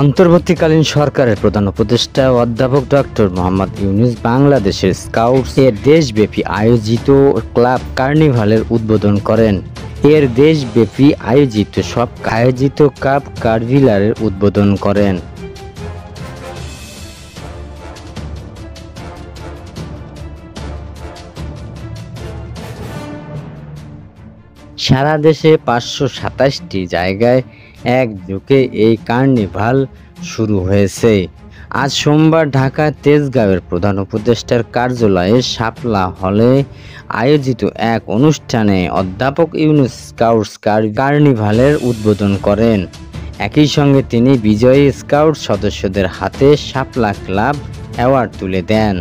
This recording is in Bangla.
অন্তর্বর্তীকালীন সরকারের প্রধান উপদেষ্টা অধ্যাপক ডক্টর মোহাম্মদ ইউনূস বাংলাদেশের স্কাউটস এর দেশব্যাপী আয়োজিত ক্লাব কার্নিভালের উদ্বোধন করেন। এর দেশব্যাপী আয়োজিত ক্লাব কার্নিভালের উদ্বোধন করেন। সারা দেশে 527টি জায়গায় একযোগে এই কার্নিভাল শুরু হয়েছে। আজ সোমবার ঢাকা তেজগাঁওয়ের প্রধান উপদেষ্টার কার্যালয়ে শাপলা হলে আয়োজিত এক অনুষ্ঠানে অধ্যাপক ইউনূস স্কাউটস কার্নিভালের উদ্বোধন করেন। একই সঙ্গে তিনি বিজয়ী স্কাউট সদস্যদের হাতে শাপলা ক্লাব অ্যাওয়ার্ড তুলে দেন।